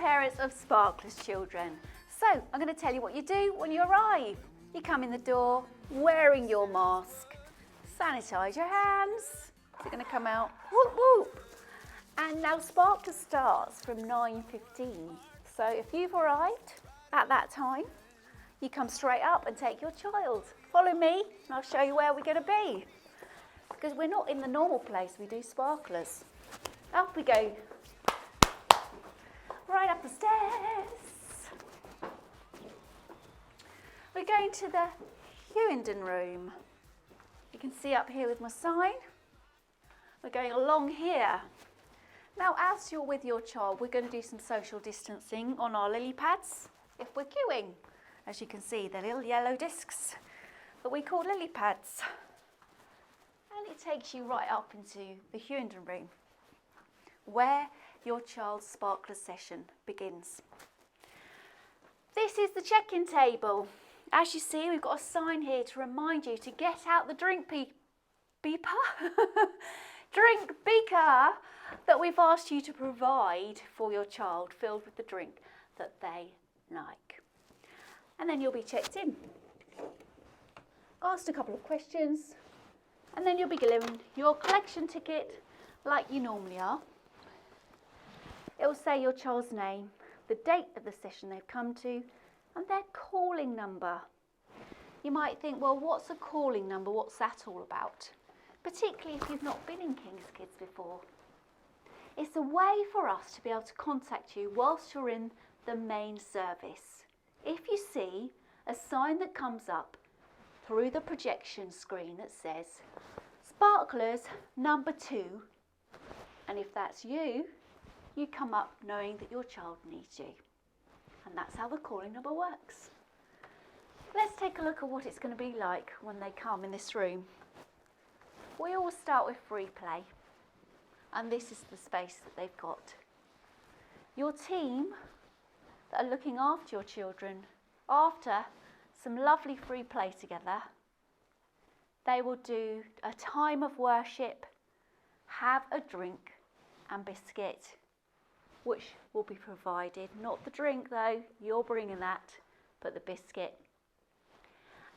parents of Sparklers children. So I'm going to tell you what you do when you arrive. You come in the door wearing your mask, sanitise your hands. You're going to come out, whoop whoop. And now Sparklers starts from 9:15. So if you've arrived at that time, you come straight up and take your child. Follow me and I'll show you where we're going to be. Because we're not in the normal place, we do Sparklers. Up we go. Right up the stairs. We're going to the Hewenden room. You can see up here with my sign. We're going along here. Now, as you're with your child, we're going to do some social distancing on our lily pads if we're queuing. As you can see, they're little yellow discs that we call lily pads. And it takes you right up into the Hewenden room, where your child's Sparkler session begins. This is the check-in table. As you see, we've got a sign here to remind you to get out the drink beaker that we've asked you to provide for your child, filled with the drink that they like. And then you'll be checked in, asked a couple of questions, and then you'll be given your collection ticket like you normally are. It will say your child's name, the date of the session they've come to, and their calling number. You might think, well, what's a calling number? What's that all about? Particularly if you've not been in King's Kids before. It's a way for us to be able to contact you whilst you're in the main service. If you see a sign that comes up through the projection screen that says Sparklers number 2, and if that's you, you come up knowing that your child needs you. And that's how the calling number works. Let's take a look at what it's going to be like when they come in this room. We always start with free play, and this is the space that they've got. Your team that are looking after your children, after some lovely free play together, they will do a time of worship, have a drink and biscuit, which will be provided. Not the drink though, you're bringing that, but the biscuit.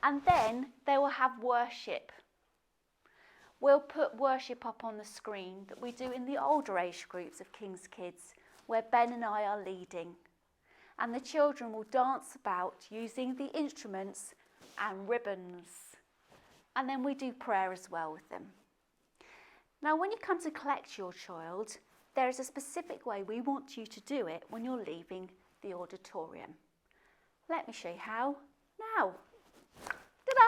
And then they will have worship. We'll put worship up on the screen that we do in the older age groups of King's Kids, where Ben and I are leading. And the children will dance about using the instruments and ribbons. And then we do prayer as well with them. Now, when you come to collect your child, there is a specific way we want you to do it when you're leaving the auditorium. Let me show you how now. Ta-da!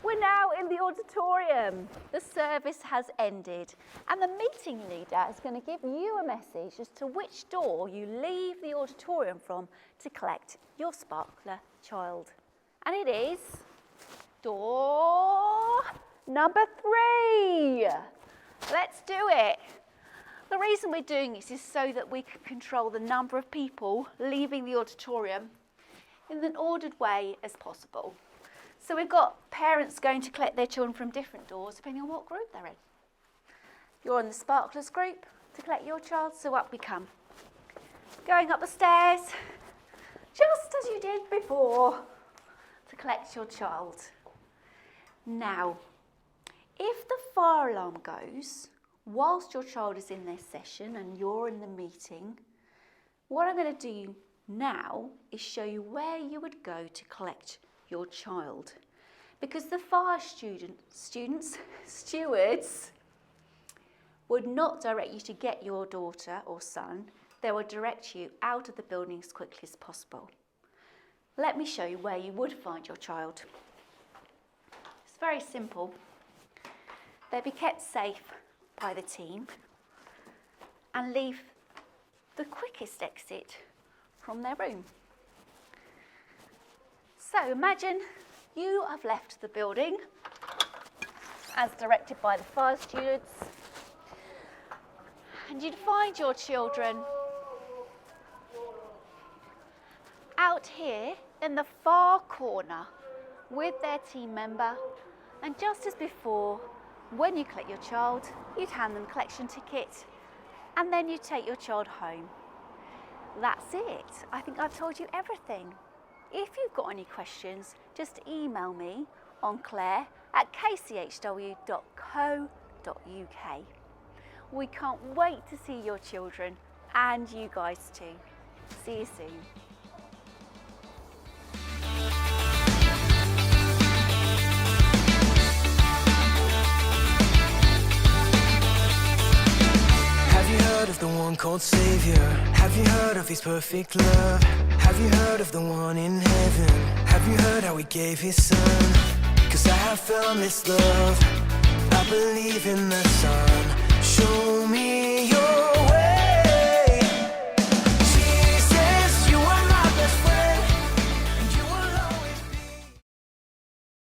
We're now in the auditorium. The service has ended, and the meeting leader is going to give you a message as to which door you leave the auditorium from to collect your Sparkler child. And it is door number 3. Let's do it. The reason we're doing this is so that we can control the number of people leaving the auditorium in an ordered way as possible. So we've got parents going to collect their children from different doors depending on what group they're in. You're in the Sparklers group to collect your child, so up we come. Going up the stairs, just as you did before, to collect your child. Now, if the fire alarm goes whilst your child is in their session and you're in the meeting, what I'm going to do now is show you where you would go to collect your child, because the fire stewards would not direct you to get your daughter or son. They will direct you out of the building as quickly as possible. Let me show you where you would find your child. It's very simple. They'll be kept safe by the team and leave the quickest exit from their room. So imagine you have left the building as directed by the fire stewards, and you'd find your children out here in the far corner with their team member, and just as before, when you collect your child, you'd hand them a collection ticket and then you take your child home. That's it. I think I've told you everything. If you've got any questions, just email me on claire@kchw.co.uk. We can't wait to see your children and you guys too. See you soon. Have you heard of the one called Savior? Have you heard of his perfect love? Have you heard of the one in heaven? Have you heard how he gave his son? 'Cause I have found this love. I believe in the Son.